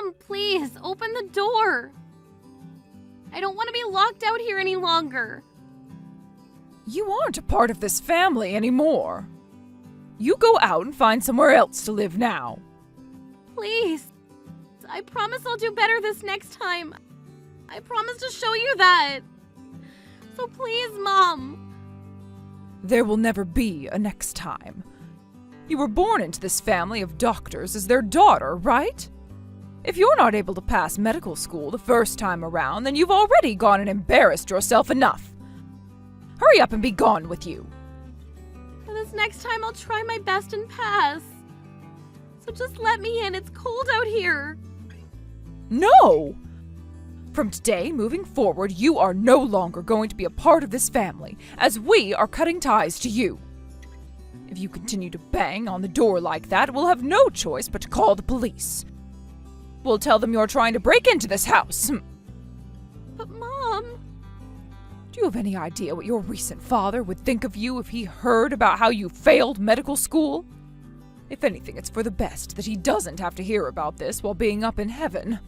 Mom, please, open the door. I don't want to be locked out here any longer. You aren't a part of this family anymore. You go out and find somewhere else to live now. Please. I promise I'll do better this next time. I promise to show you that. So please, Mom. There will never be a next time. You were born into this family of doctors as their daughter, right? If you're not able to pass medical school the first time around, then you've already gone and embarrassed yourself enough. Hurry up and be gone with you. For this next time, I'll try my best and pass. So just let me in. It's cold out here. No! From today, moving forward, you are no longer going to be a part of this family, as we are cutting ties to you. If you continue to bang on the door like that, we'll have no choice but to call the police. We'll tell them you're trying to break into this house. But Mom... Do you have any idea what your recent father would think of you if he heard about how you failed medical school? If anything, it's for the best that he doesn't have to hear about this while being up in heaven.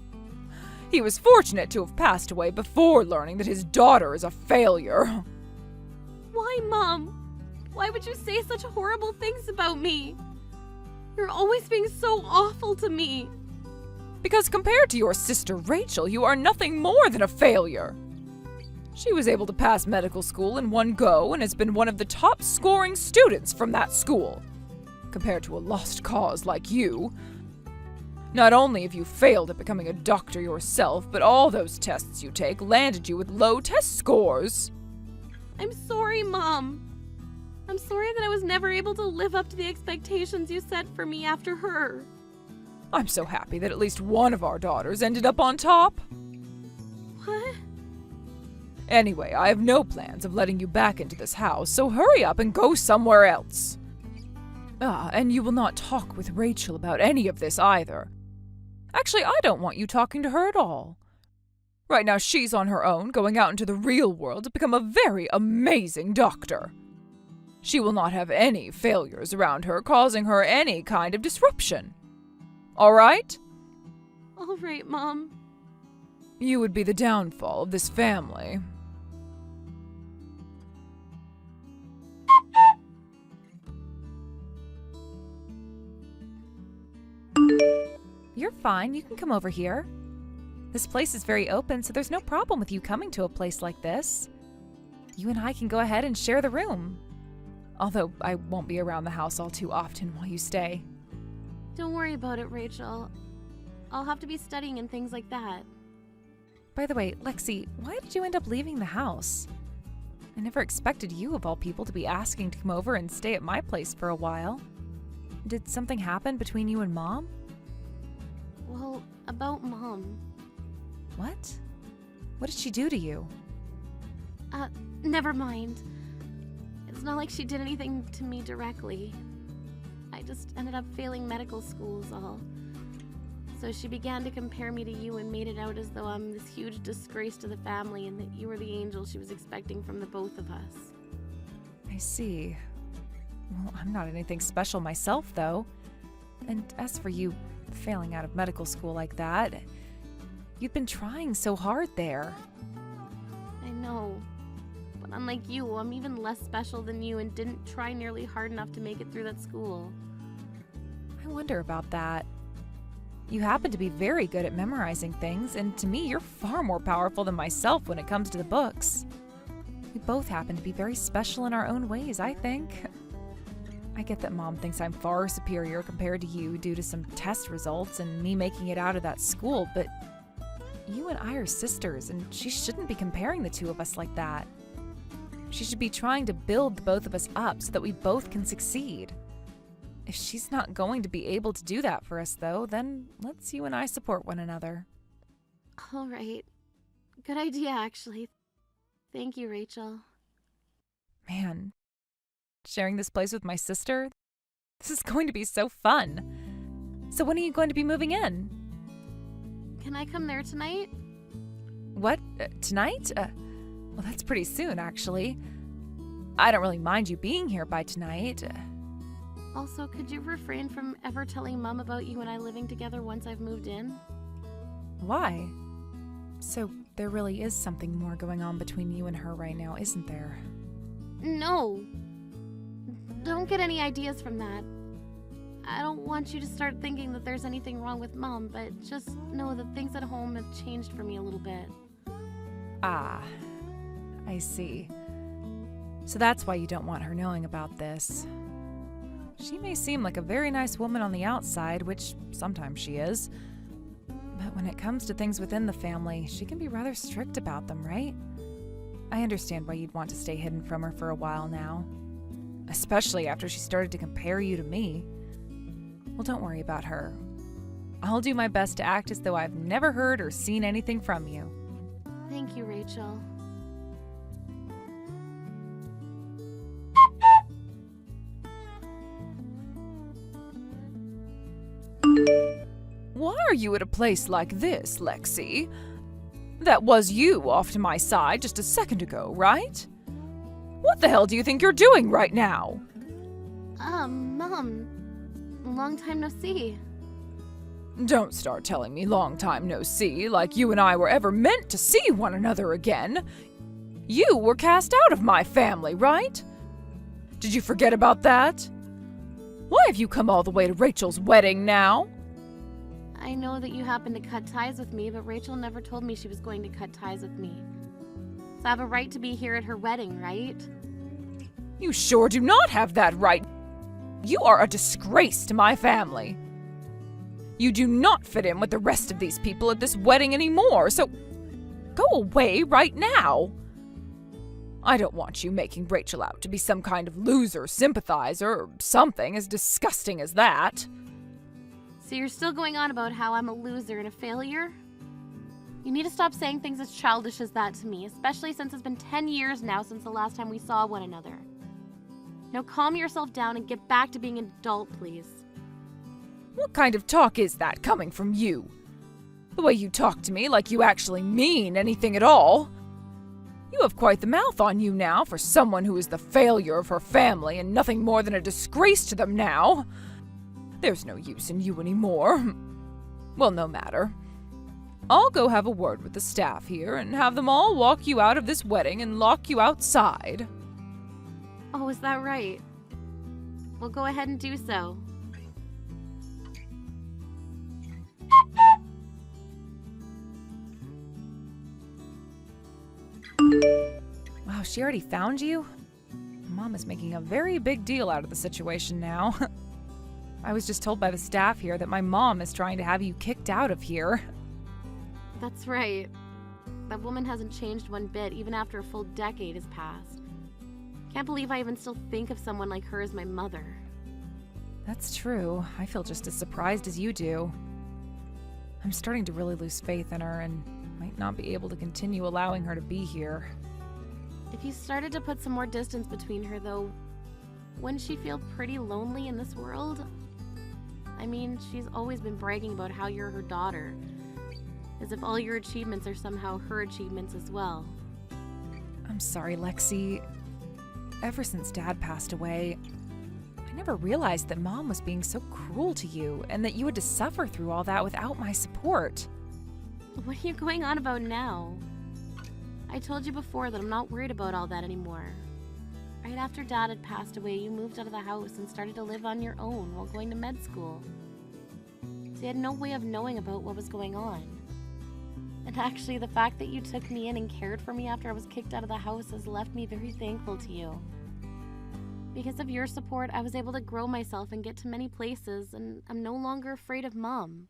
He was fortunate to have passed away before learning that his daughter is a failure. Why, Mom? Why would you say such horrible things about me? You're always being so awful to me. Because compared to your sister Rachel, you are nothing more than a failure. She was able to pass medical school in one go and has been one of the top scoring students from that school. Compared to a lost cause like you. Not only have you failed at becoming a doctor yourself, but all those tests you take landed you with low test scores. I'm sorry, Mom. I'm sorry that I was never able to live up to the expectations you set for me after her. I'm so happy that at least one of our daughters ended up on top. What? Anyway, I have no plans of letting you back into this house, so hurry up and go somewhere else. And you will not talk with Rachel about any of this either. Actually, I don't want you talking to her at all. Right now, she's on her own, going out into the real world to become a very amazing doctor. She will not have any failures around her, causing her any kind of disruption. All right? All right, Mom. You would be the downfall of this family. You're fine. You can come over here. This place is very open, so there's no problem with you coming to a place like this. You and I can go ahead and share the room. Although I won't be around the house all too often while you stay. Don't worry about it, Rachel. I'll have to be studying and things like that. By the way, Lexi, why did you end up leaving the house? I never expected you, of all people, to be asking to come over and stay at my place for a while. Did something happen between you and Mom? Well, about Mom. What? What did she do to you? Never mind. It's not like she did anything to me directly. I just ended up failing medical school is all. So she began to compare me to you and made it out as though I'm this huge disgrace to the family and that you were the angel she was expecting from the both of us. I see. Well, I'm not anything special myself, though. And as for you failing out of medical school like that, you've been trying so hard there. I know. But unlike you, I'm even less special than you and didn't try nearly hard enough to make it through that school. I wonder about that. You happen to be very good at memorizing things, and to me, you're far more powerful than myself when it comes to the books. We both happen to be very special in our own ways, I think. I get that Mom thinks I'm far superior compared to you due to some test results and me making it out of that school, but you and I are sisters, and she shouldn't be comparing the two of us like that. She should be trying to build the both of us up so that we both can succeed. If she's not going to be able to do that for us, though, then let's you and I support one another. All right. Good idea, actually. Thank you, Rachel. Man, sharing this place with my sister? This is going to be so fun. So when are you going to be moving in? Can I come there tonight? What? Tonight? Well, that's pretty soon, actually. I don't really mind you being here by tonight. Also, could you refrain from ever telling Mom about you and I living together once I've moved in? Why? So there really is something more going on between you and her right now, isn't there? No. Don't get any ideas from that. I don't want you to start thinking that there's anything wrong with Mom, but just know that things at home have changed for me a little bit. Ah, I see. So that's why you don't want her knowing about this. She may seem like a very nice woman on the outside, which sometimes she is. But when it comes to things within the family, she can be rather strict about them, right? I understand why you'd want to stay hidden from her for a while now. Especially after she started to compare you to me. Well, don't worry about her. I'll do my best to act as though I've never heard or seen anything from you. Thank you, Rachel. Why are you at a place like this, Lexi? That was you off to my side just a second ago, right? What the hell do you think you're doing right now? Mom. Long time no see. Don't start telling me long time no see, like you and I were ever meant to see one another again. You were cast out of my family, right? Did you forget about that? Why have you come all the way to Rachel's wedding now? I know that you happened to cut ties with me, but Rachel never told me she was going to cut ties with me. So I have a right to be here at her wedding, right? You sure do not have that right. You are a disgrace to my family. You do not fit in with the rest of these people at this wedding anymore, so go away right now. I don't want you making Rachel out to be some kind of loser sympathizer or something as disgusting as that. So you're still going on about how I'm a loser and a failure? You need to stop saying things as childish as that to me, especially since it's been 10 years now since the last time we saw one another. Now calm yourself down and get back to being an adult, please. What kind of talk is that coming from you? The way you talk to me like you actually mean anything at all. You have quite the mouth on you now for someone who is the failure of her family and nothing more than a disgrace to them now. There's no use in you anymore. Well, no matter. I'll go have a word with the staff here and have them all walk you out of this wedding and lock you outside. Oh, is that right? Well, go ahead and do so. Wow, she already found you? Mom is making a very big deal out of the situation now. I was just told by the staff here that my mom is trying to have you kicked out of here. That's right. That woman hasn't changed one bit, even after a full decade has passed. Can't believe I even still think of someone like her as my mother. That's true. I feel just as surprised as you do. I'm starting to really lose faith in her and might not be able to continue allowing her to be here. If you started to put some more distance between her, though, wouldn't she feel pretty lonely in this world? I mean, she's always been bragging about how you're her daughter, as if all your achievements are somehow her achievements as well. I'm sorry, Lexi. Ever since Dad passed away, I never realized that Mom was being so cruel to you and that you had to suffer through all that without my support. What are you going on about now? I told you before that I'm not worried about all that anymore. Right after Dad had passed away, you moved out of the house and started to live on your own while going to med school. So you had no way of knowing about what was going on. And actually, the fact that you took me in and cared for me after I was kicked out of the house has left me very thankful to you. Because of your support, I was able to grow myself and get to many places, and I'm no longer afraid of Mom.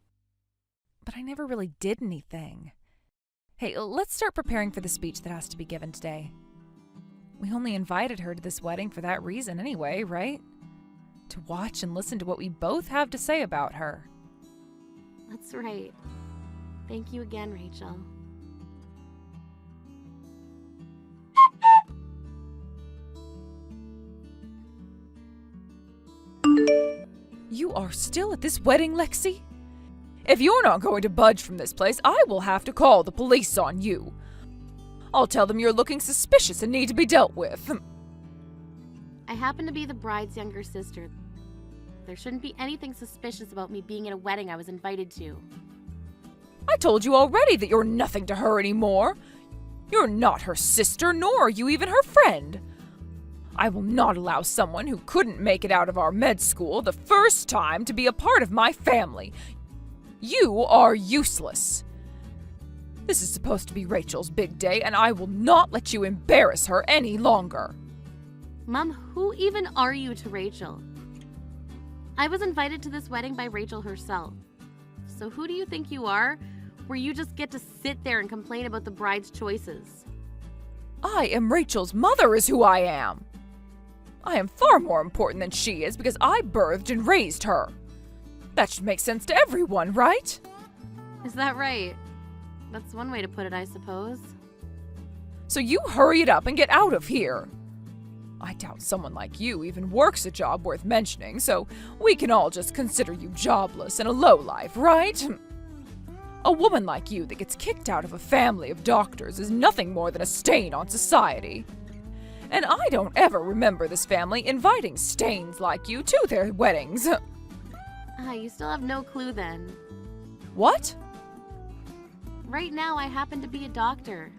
But I never really did anything. Hey, let's start preparing for the speech that has to be given today. We only invited her to this wedding for that reason anyway, right? To watch and listen to what we both have to say about her. That's right. Thank you again, Rachel. You are still at this wedding, Lexi? If you're not going to budge from this place, I will have to call the police on you. I'll tell them you're looking suspicious and need to be dealt with. I happen to be the bride's younger sister. There shouldn't be anything suspicious about me being at a wedding I was invited to. I told you already that you're nothing to her anymore. You're not her sister, nor are you even her friend. I will not allow someone who couldn't make it out of our med school the first time to be a part of my family. You are useless. This is supposed to be Rachel's big day, and I will not let you embarrass her any longer. Mom, who even are you to Rachel? I was invited to this wedding by Rachel herself. So who do you think you are, where you just get to sit there and complain about the bride's choices? I am Rachel's mother is who I am. I am far more important than she is because I birthed and raised her. That should make sense to everyone, right? Is that right? That's one way to put it, I suppose. So you hurry it up and get out of here. I doubt someone like you even works a job worth mentioning, so we can all just consider you jobless and a lowlife, right? A woman like you that gets kicked out of a family of doctors is nothing more than a stain on society. And I don't ever remember this family inviting stains like you to their weddings. You still have no clue then. What? Right now, I happen to be a doctor.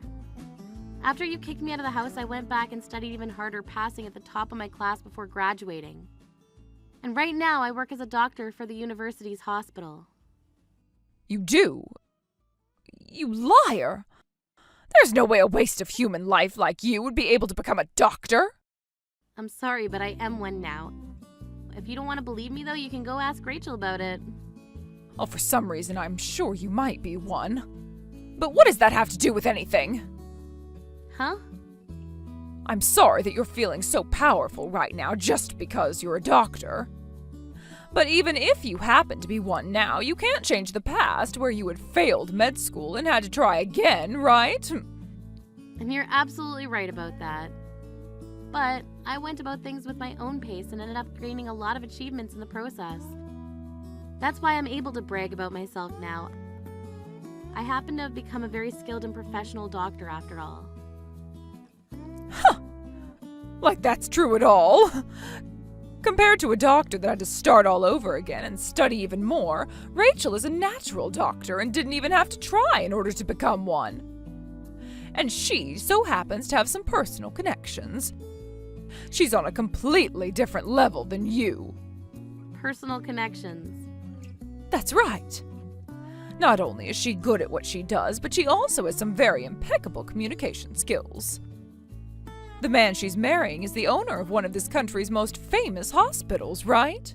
After you kicked me out of the house, I went back and studied even harder, passing at the top of my class before graduating. And right now, I work as a doctor for the university's hospital. You do? You liar! There's no way a waste of human life like you would be able to become a doctor. I'm sorry, but I am one now. If you don't want to believe me, though, you can go ask Rachel about it. Oh, for some reason, I'm sure you might be one. But what does that have to do with anything? Huh? I'm sorry that you're feeling so powerful right now just because you're a doctor. But even if you happen to be one now, you can't change the past where you had failed med school and had to try again, right? And you're absolutely right about that. But I went about things with my own pace and ended up gaining a lot of achievements in the process. That's why I'm able to brag about myself now. I happen to have become a very skilled and professional doctor after all. Huh. Like that's true at all? Compared to a doctor that had to start all over again and study even more, Rachel is a natural doctor and didn't even have to try in order to become one. And she so happens to have some personal connections. She's on a completely different level than you. Personal connections. That's right. Not only is she good at what she does, but she also has some very impeccable communication skills. The man she's marrying is the owner of one of this country's most famous hospitals, right?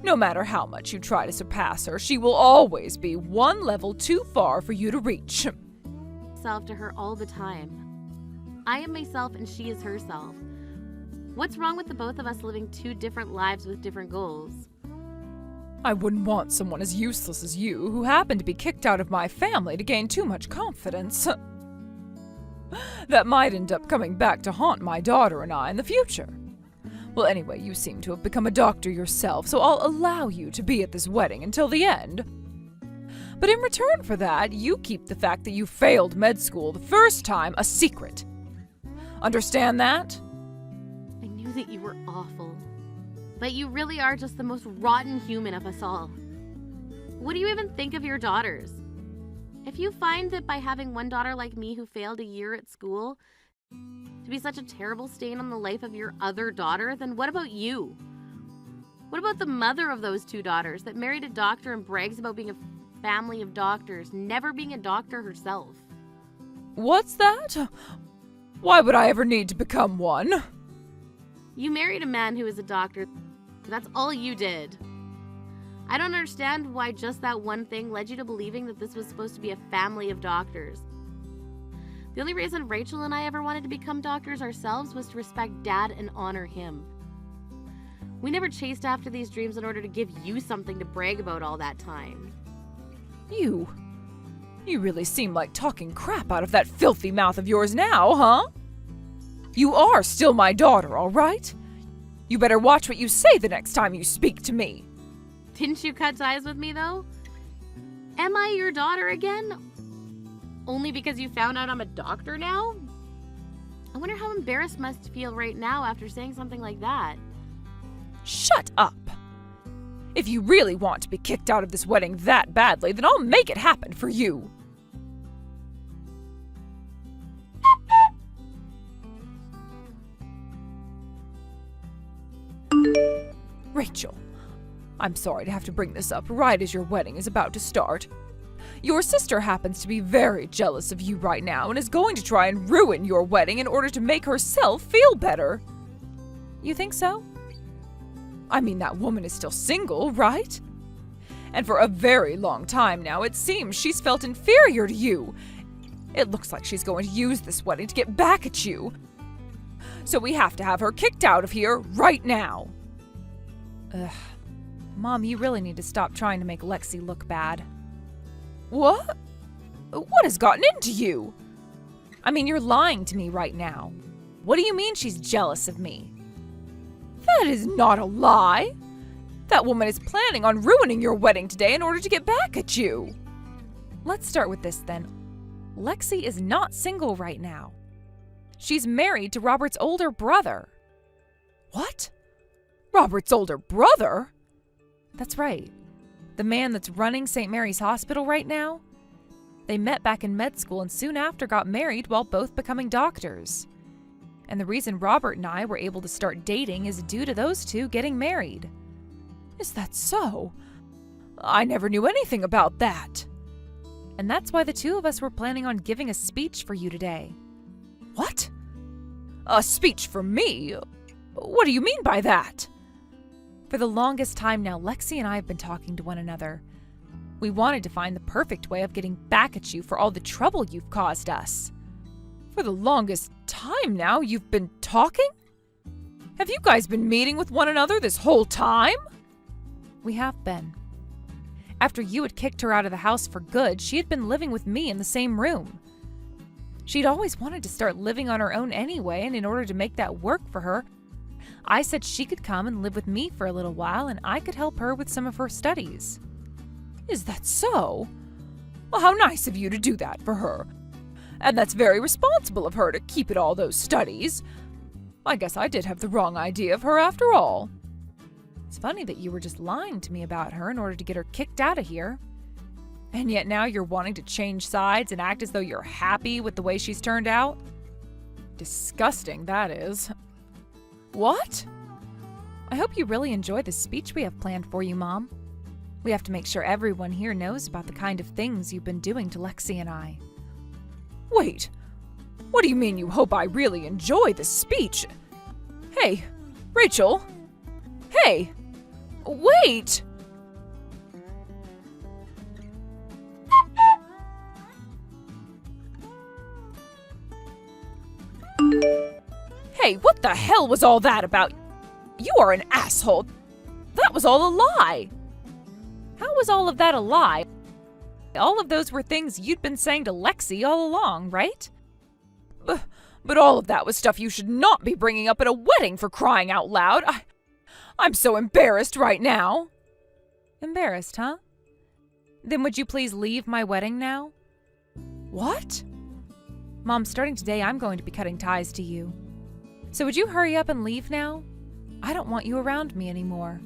No matter how much you try to surpass her, she will always be one level too far for you to reach. Self to her all the time. I am myself and she is herself. What's wrong with the both of us living two different lives with different goals? I wouldn't want someone as useless as you who happened to be kicked out of my family to gain too much confidence. That might end up coming back to haunt my daughter and I in the future. Well, anyway, you seem to have become a doctor yourself, so I'll allow you to be at this wedding until the end. But in return for that, you keep the fact that you failed med school the first time a secret. Understand that? I knew that you were awful. But you really are just the most rotten human of us all. What do you even think of your daughters? If you find that by having one daughter like me who failed a year at school to be such a terrible stain on the life of your other daughter, then what about you? What about the mother of those two daughters that married a doctor and brags about being a family of doctors, never being a doctor herself? What's that? Why would I ever need to become one? You married a man who is a doctor. That's all you did. I don't understand why just that one thing led you to believing that this was supposed to be a family of doctors. The only reason Rachel and I ever wanted to become doctors ourselves was to respect Dad and honor him. We never chased after these dreams in order to give you something to brag about all that time. You really seem like talking crap out of that filthy mouth of yours now, huh? You are still my daughter, all right? You better watch what you say the next time you speak to me. Didn't you cut ties with me, though? Am I your daughter again? Only because you found out I'm a doctor now? I wonder how embarrassed must feel right now after saying something like that. Shut up! If you really want to be kicked out of this wedding that badly, then I'll make it happen for you. Rachel, I'm sorry to have to bring this up right as your wedding is about to start. Your sister happens to be very jealous of you right now and is going to try and ruin your wedding in order to make herself feel better. You think so? I mean, that woman is still single, right? And for a very long time now, it seems she's felt inferior to you. It looks like she's going to use this wedding to get back at you. So we have to have her kicked out of here right now. Ugh. Mom, you really need to stop trying to make Lexi look bad. What? What has gotten into you? I mean, you're lying to me right now. What do you mean she's jealous of me? That is not a lie. That woman is planning on ruining your wedding today in order to get back at you. Let's start with this then. Lexi is not single right now. She's married to Robert's older brother. What? Robert's older brother? That's right. The man that's running St. Mary's Hospital right now. They met back in med school and soon after got married while both becoming doctors. And the reason Robert and I were able to start dating is due to those two getting married. Is that so? I never knew anything about that. And that's why the two of us were planning on giving a speech for you today. What? A speech for me? What do you mean by that? For the longest time now, Lexi and I have been talking to one another. We wanted to find the perfect way of getting back at you for all the trouble you've caused us. For the longest time now, you've been talking? Have you guys been meeting with one another this whole time? We have been. After you had kicked her out of the house for good, she had been living with me in the same room. She'd always wanted to start living on her own anyway, and in order to make that work for her, I said she could come and live with me for a little while and I could help her with some of her studies. Is that so? Well, how nice of you to do that for her. And that's very responsible of her to keep at all those studies. I guess I did have the wrong idea of her after all. It's funny that you were just lying to me about her in order to get her kicked out of here. And yet now you're wanting to change sides and act as though you're happy with the way she's turned out? Disgusting, that is. What? I hope you really enjoy the speech we have planned for you, Mom. We have to make sure everyone here knows about the kind of things you've been doing to Lexi and I. Wait, what do you mean you hope I really enjoy this speech? Hey, Rachel. Hey, wait! Hey, what the hell was all that about? You are an asshole. That was all a lie. How was all of that a lie? All of those were things you'd been saying to Lexi all along, right? But all of that was stuff you should not be bringing up at a wedding, for crying out loud. I'm so embarrassed right now. Embarrassed, huh? Then would you please leave my wedding now? What? Mom, starting today, I'm going to be cutting ties to you. So would you hurry up and leave now? I don't want you around me anymore.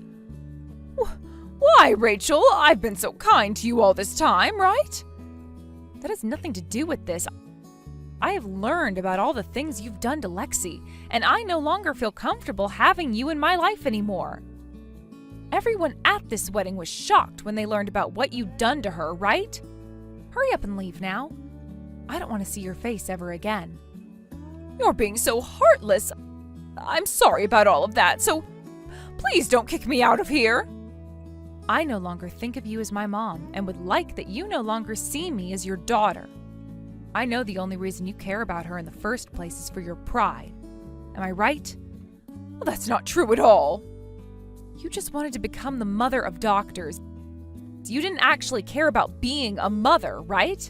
Why, Rachel? I've been so kind to you all this time, right? That has nothing to do with this. I have learned about all the things you've done to Lexi, and I no longer feel comfortable having you in my life anymore. Everyone at this wedding was shocked when they learned about what you'd done to her, right? Hurry up and leave now. I don't want to see your face ever again. You're being so heartless. I'm sorry about all of that, so please don't kick me out of here. I no longer think of you as my mom and would like that you no longer see me as your daughter. I know the only reason you care about her in the first place is for your pride. Am I right? Well, that's not true at all. You just wanted to become the mother of doctors. You didn't actually care about being a mother, right?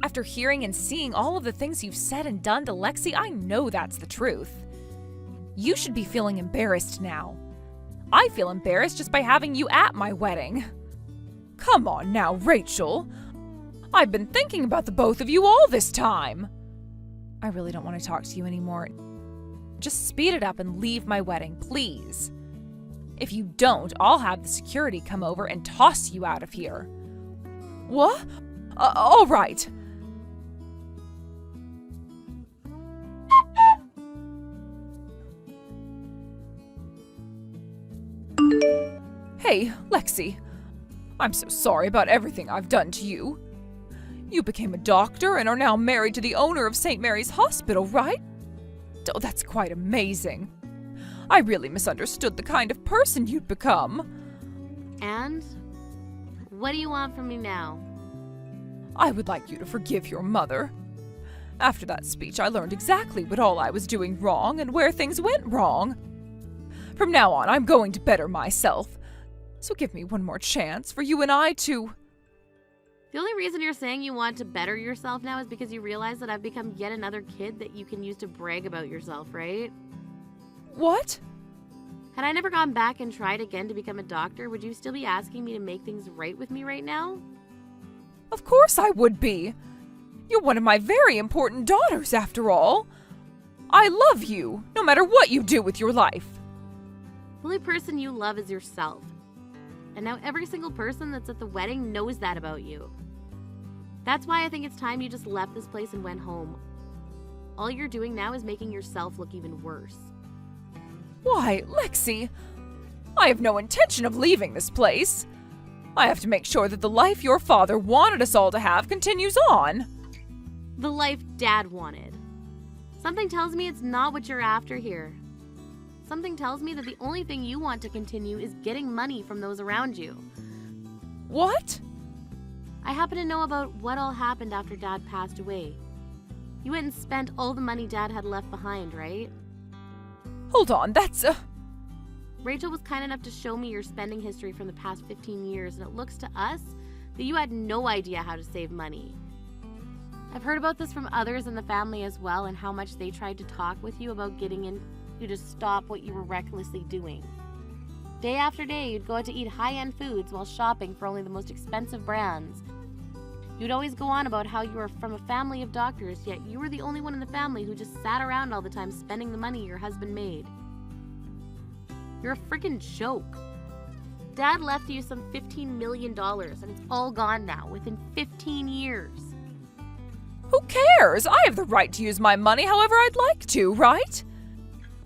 After hearing and seeing all of the things you've said and done to Lexi, I know that's the truth. You should be feeling embarrassed now. I feel embarrassed just by having you at my wedding. Come on now, Rachel. I've been thinking about the both of you all this time. I really don't want to talk to you anymore. Just speed it up and leave my wedding, please. If you don't, I'll have the security come over and toss you out of here. What? All right. Hey, Lexi. I'm so sorry about everything I've done to you. You became a doctor and are now married to the owner of St. Mary's Hospital, right? Oh, that's quite amazing. I really misunderstood the kind of person you'd become. And? What do you want from me now? I would like you to forgive your mother. After that speech, I learned exactly what all I was doing wrong and where things went wrong. From now on, I'm going to better myself. So give me one more chance for you and I to... The only reason you're saying you want to better yourself now is because you realize that I've become yet another kid that you can use to brag about yourself, right? What? Had I never gone back and tried again to become a doctor, would you still be asking me to make things right with me right now? Of course I would be. You're one of my very important daughters, after all. I love you, no matter what you do with your life. The only person you love is yourself. And now every single person that's at the wedding knows that about you. That's why I think it's time you just left this place and went home. All you're doing now is making yourself look even worse. Why, Lexi, I have no intention of leaving this place. I have to make sure that the life your father wanted us all to have continues on. The life Dad wanted. Something tells me it's not what you're after here. Something tells me that the only thing you want to continue is getting money from those around you. What? I happen to know about what all happened after Dad passed away. You went and spent all the money Dad had left behind, right? Hold on, that's Rachel was kind enough to show me your spending history from the past 15 years, and it looks to us that you had no idea how to save money. I've heard about this from others in the family as well, and how much they tried to talk with you about getting in you to stop what you were recklessly doing. Day after day, you'd go out to eat high-end foods while shopping for only the most expensive brands. You'd always go on about how you were from a family of doctors, yet you were the only one in the family who just sat around all the time spending the money your husband made. You're a freaking joke. Dad left you some $15 million, and it's all gone now, within 15 years. Who cares? I have the right to use my money however I'd like to, right?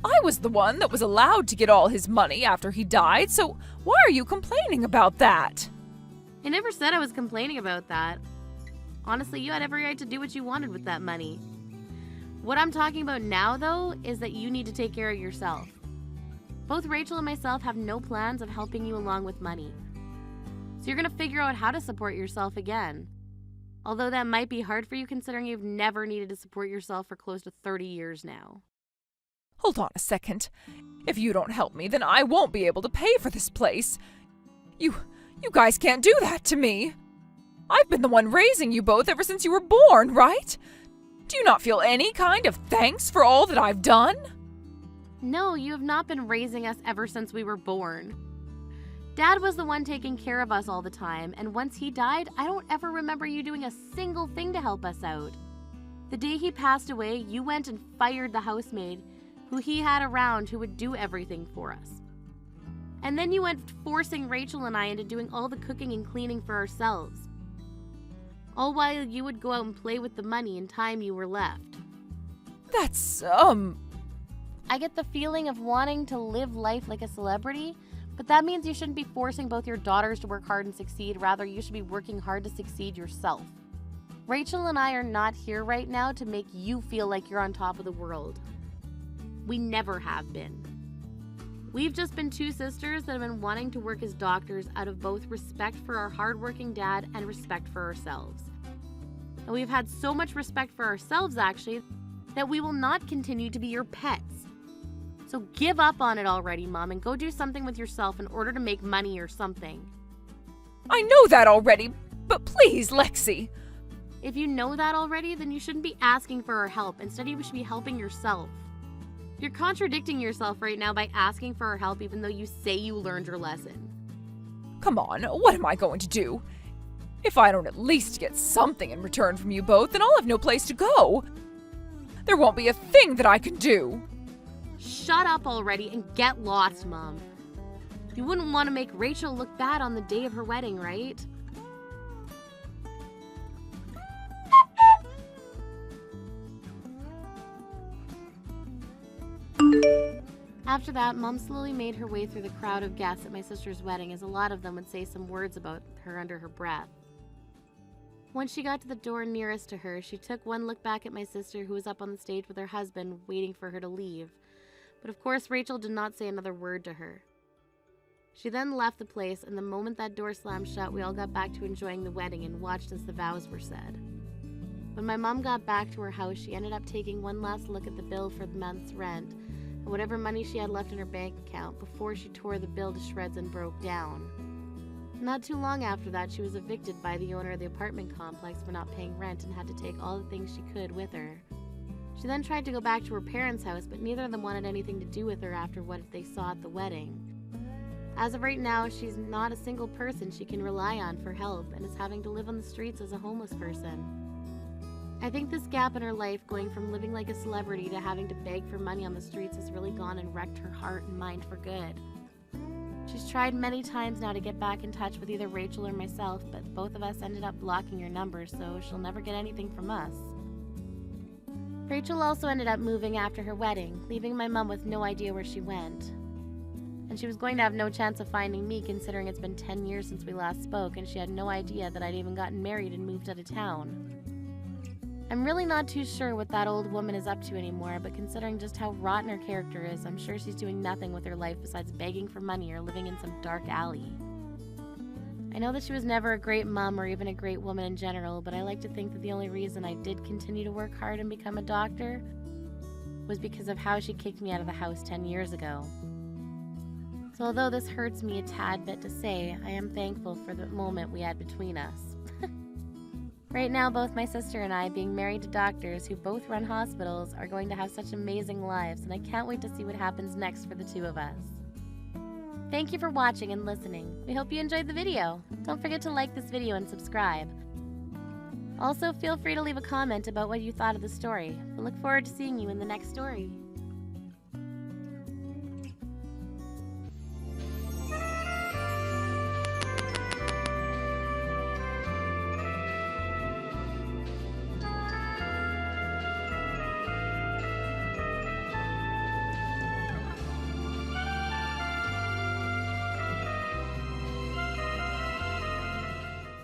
I was the one that was allowed to get all his money after he died, so why are you complaining about that? I never said I was complaining about that. Honestly, you had every right to do what you wanted with that money. What I'm talking about now, though, is that you need to take care of yourself. Both Rachel and myself have no plans of helping you along with money. So you're going to figure out how to support yourself again. Although that might be hard for you considering you've never needed to support yourself for close to 30 years now. Hold on a second. If you don't help me, then I won't be able to pay for this place. You guys can't do that to me. I've been the one raising you both ever since you were born, right? Do you not feel any kind of thanks for all that I've done? No, you have not been raising us ever since we were born. Dad was the one taking care of us all the time, and once he died, I don't ever remember you doing a single thing to help us out. The day he passed away, you went and fired the housemaid who he had around who would do everything for us. And then you went forcing Rachel and I into doing all the cooking and cleaning for ourselves. All while you would go out and play with the money and time you were left. That's, I get the feeling of wanting to live life like a celebrity, but that means you shouldn't be forcing both your daughters to work hard and succeed. Rather, you should be working hard to succeed yourself. Rachel and I are not here right now to make you feel like you're on top of the world. We never have been. We've just been two sisters that have been wanting to work as doctors out of both respect for our hardworking dad and respect for ourselves. And we've had so much respect for ourselves, actually, that we will not continue to be your pets. So give up on it already, Mom, and go do something with yourself in order to make money or something. I know that already, but please, Lexi. If you know that already, then you shouldn't be asking for our help. Instead, you should be helping yourself. You're contradicting yourself right now by asking for our help even though you say you learned your lesson. Come on, what am I going to do? If I don't at least get something in return from you both, then I'll have no place to go. There won't be a thing that I can do. Shut up already and get lost, Mom. You wouldn't want to make Rachel look bad on the day of her wedding, right? After that, Mom slowly made her way through the crowd of guests at my sister's wedding, as a lot of them would say some words about her under her breath. Once she got to the door nearest to her, she took one look back at my sister, who was up on the stage with her husband, waiting for her to leave. But of course, Rachel did not say another word to her. She then left the place, and the moment that door slammed shut, we all got back to enjoying the wedding and watched as the vows were said. When my mom got back to her house, she ended up taking one last look at the bill for the month's rent and whatever money she had left in her bank account before she tore the bill to shreds and broke down. Not too long after that, she was evicted by the owner of the apartment complex for not paying rent and had to take all the things she could with her. She then tried to go back to her parents' house, but neither of them wanted anything to do with her after what they saw at the wedding. As of right now, she's not a single person she can rely on for help and is having to live on the streets as a homeless person. I think this gap in her life, going from living like a celebrity to having to beg for money on the streets, has really gone and wrecked her heart and mind for good. She's tried many times now to get back in touch with either Rachel or myself, but both of us ended up blocking her number, so she'll never get anything from us. Rachel also ended up moving after her wedding, leaving my mom with no idea where she went. And she was going to have no chance of finding me, considering it's been 10 years since we last spoke, and she had no idea that I'd even gotten married and moved out of town. I'm really not too sure what that old woman is up to anymore, but considering just how rotten her character is, I'm sure she's doing nothing with her life besides begging for money or living in some dark alley. I know that she was never a great mom or even a great woman in general, but I like to think that the only reason I did continue to work hard and become a doctor was because of how she kicked me out of the house 10 years ago. So although this hurts me a tad bit to say, I am thankful for the moment we had between us. Right now, both my sister and I, being married to doctors who both run hospitals, are going to have such amazing lives, and I can't wait to see what happens next for the two of us. Thank you for watching and listening. We hope you enjoyed the video. Don't forget to like this video and subscribe. Also, feel free to leave a comment about what you thought of the story. We look forward to seeing you in the next story.